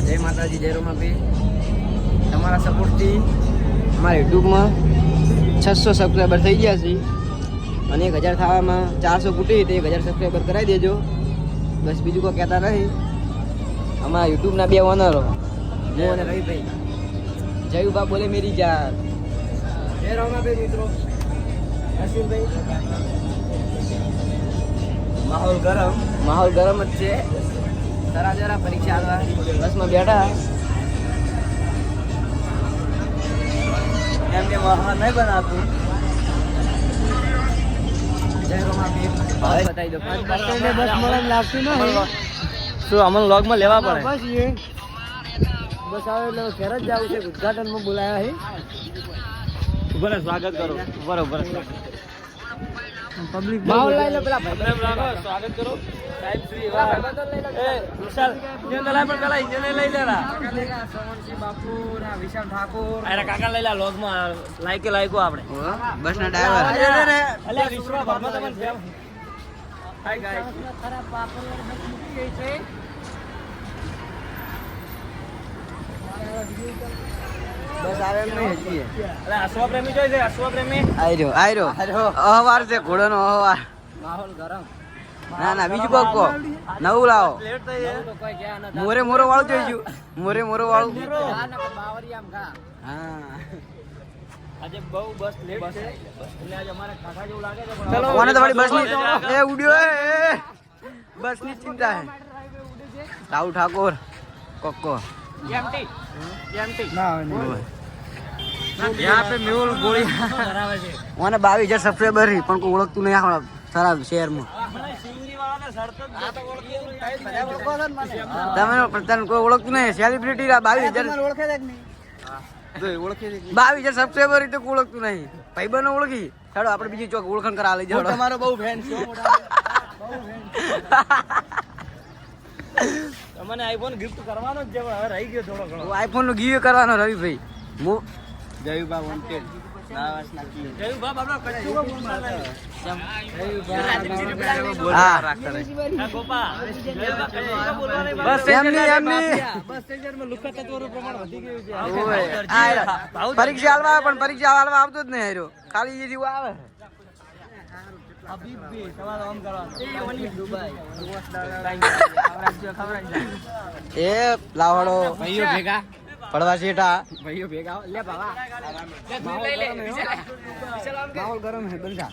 જય માતાજી, જય રોમાપી. તમારા સપોર્ટથી અમારા યુટ્યુબમાં 600 સબસ્ક્રાઈબર થઈ ગયા છે અને 1000 થવામાં 400 કૂટી તે 1000 સબસ્ક્રાઈબર કરાવી દેજો. બસ બીજું કોઈ કહેતા નહીં. અમારા યુટ્યુબના 2 ઓનરો હું અને રવિભાઈ. જયુભા બોલે મેરી જાન. જય રોમાપી મિત્રો. અશ્વિનભાઈ, માહોલ ગરમ જ છે. જરા પરીક્ષા આલવા બસમાં બેઠા. એમને વાહન નહીં બનાવતું. જય રોમાપીર. બતાવી દો બસ મળે લાગતું નહીં. શું અમન લોગમાં લેવા પડે? બસ એ બસ આવે એટલે ઘેર જ જવું છે. ઉદઘાટનમાં બોલાયા છે. ઉભર સ્વાગત કરો. બરોબર પબ્લિક માહોલ લઈ લો. પેલા સ્વાગત કરો સાહેબ શ્રી. એ વિશાલ ઇન્જન લાય પણ પેલા ઇન્જન લઈ લેરા. સોમનસિંહ બાપુ ના વિશાલ ઠાકોર અરે કાકા લઈ લા. લોગમાં લાઈકો આપણે બસ ના ડ્રાઈવર અલે વિશ્વ બાપા તમને હાય ગાઈસ. ખરાબ પાપર બસ મૂકી ગઈ છે. બસ આવે એમ નહીં હજી. અરે અશ્વ પ્રેમી જોઈ છે. અશ્વ પ્રેમી આયરો અહવાર છે. ઘોડાનો અહવાર. માહોલ ગરમ. ના બીજું કહો નવું લાવો. મોરે વાળું જોઈશું. મોરે વાળું. હા આજે બહુ બસ લેટ છે એટલે આજે અમારે કાકા જેવું લાગે છે. ચલો કોને તમારી બસ ની એ ઉડ્યો એ બસ ની ચિંતા હે. રાહુલ ઠાકોર કોકો એમટી ના આવે યહાં પે મેહુલ ગોળી ધરાવે છે. ઓને 22000 સબસ્ક્રાઇબર હી પણ કોઈ ઓળખતું નહીં આ સારા શહેરમાં. તમે કોઈ ઓળખતું નહીં. સેલિબ્રિટી 22000 ઓળખે છે કે નહીં? 22000 સબસ્ક્રાઇબર તો કોઈ ઓળખતું નહીં. ભાઈબંધો ઓળખી ચાલો આપણે બીજી ચોક ઓળખાણ કરા લઈ જાવ. તમારો બહુ ફેન છે. તમને આઈફોન ગિફ્ટ કરવાનો જ છે. હવે રહી ગયો થોડો ઘણો. આઈફોન નો ગિફ્ટ કરવાનો રવિભાઈ. જયુભા વોન્ટેડ જયુભા બાબા કચ્છો બોલ મારે હા ગોપા બસ એમની સ્ટેજરમાં લુકા તત્વોનું પ્રમાણ વધી ગયું છે. પરીક્ષા આલવા પણ પરીક્ષા આલવા આવતો જ નહીં હાર્યો. ખાલી એ જીવ આવે. હબીબી તમારો આમ કરવાનો એ ઓલી દુબઈ એ લાવડો ભાઈઓ ભેગા પડવા શેઠા ભાઈઓ ભેગા લે બાવા માહોલ ગરમ હે બંધા.